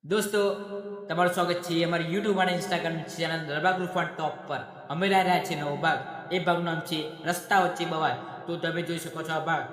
દોસ્તો તમારું સ્વાગત છે અમારી યુટ્યુબ અને ઇન્સ્ટાગ્રામ ચેનલ દરબાર ગ્રુપ ટોપ પર. અમે લઈ રહ્યા છીએ નવો ભાગ. એ ભાગનું નામ છે રસ્તા વચ્ચે બવાલ. તો તમે જોઈ શકો છો આ ભાગ.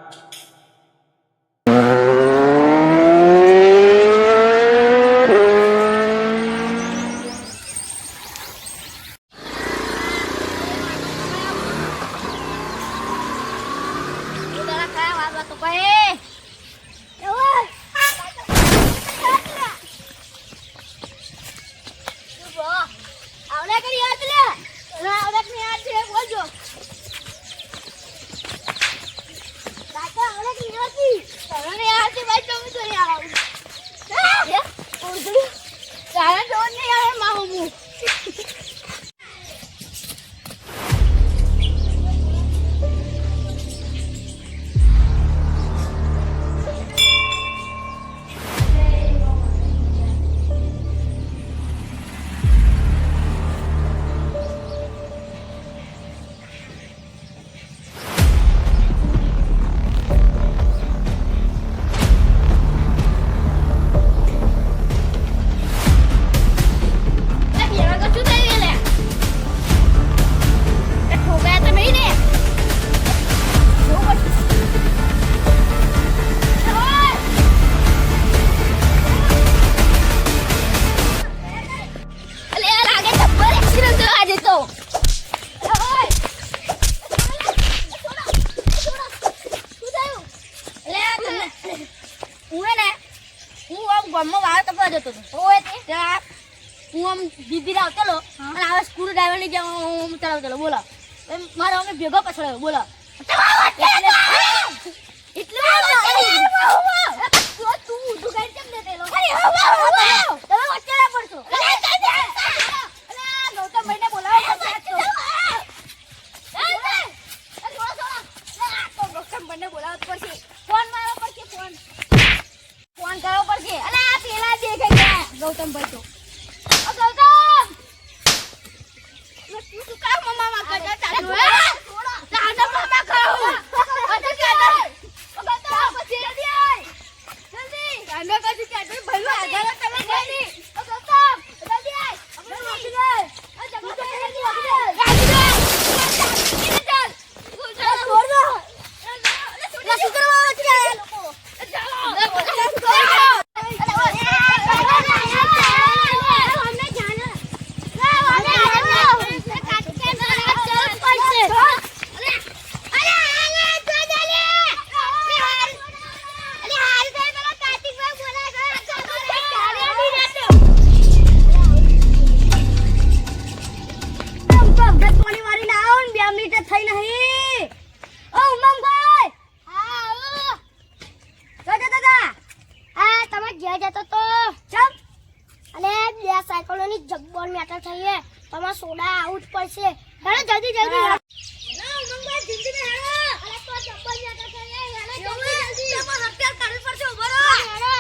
બોલો મારો અમે ભેગો પછડાયો બોલો ફોન કરવો પડશે. અલા પેલા દેખાય ગૌતમભાઈ તો તું કા મમ્મા કરતા ચાલુ હે દાદા મમ્મા કરો અરે કાદર ઓગતા પછી જલ્દી આય જલ્દી ગાંડા કાજી કાદર ભલો આગળ તમે ગઈ ઓગતા જલ્દી આય આપણે વાકી લે આ જગત જલ્દી વાકી લે ગાડી લે ચાલ છોડ દો ના શું કરવા છે લોકો ચાલો જબ્બર મેટર થઈએ તમાર સોડા આઉટ પડશે. હેડો જલ્દી જલ્દી ના મંગા જલ્દી મે હેડો અરે તો જબ્બર મેટર થઈએ હેડો જલ્દી તમાર હત્યા કરવી પડશે ઉભો રહો હેડો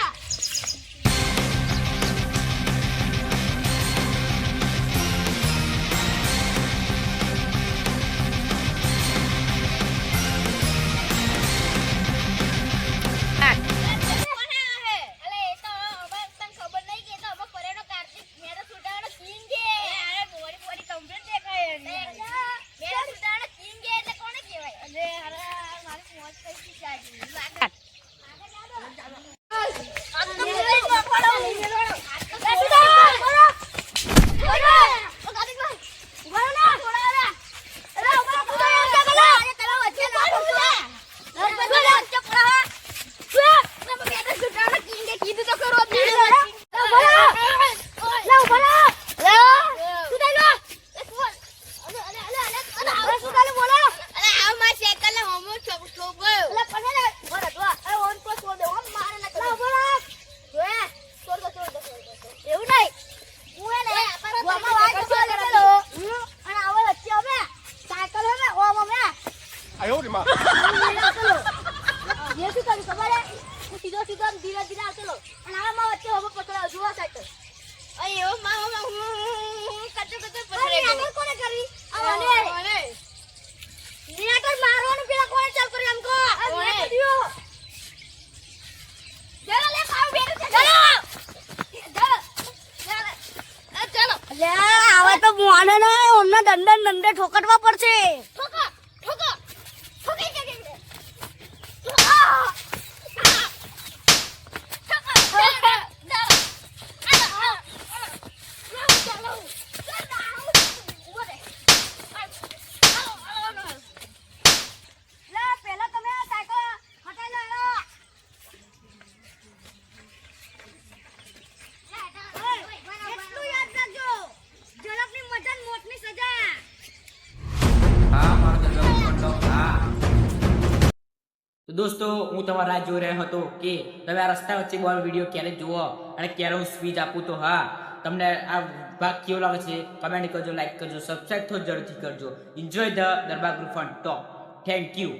દંડન દંડે ઠોકરવા પડશે. ઠોકો ઠોકો ઠોકી કે હા મારો દરબાર ફોટો હા. તો દોસ્તો હું તમારા રાહ જોઈ રહ્યો હતો કે તમે આ રસ્તા વચ્ચે બોલ વિડીયો ક્યારે જુઓ અને ક્યારે હું સ્પીચ આપું. તો હા, તમને આ ભાગ કેવો લાગે છે કમેન્ટ કરજો, લાઈક કરજો, સબસ્ક્રાઇબ તો જરૂરથી કરજો. Enjoy the Darbar group on top. Thank you.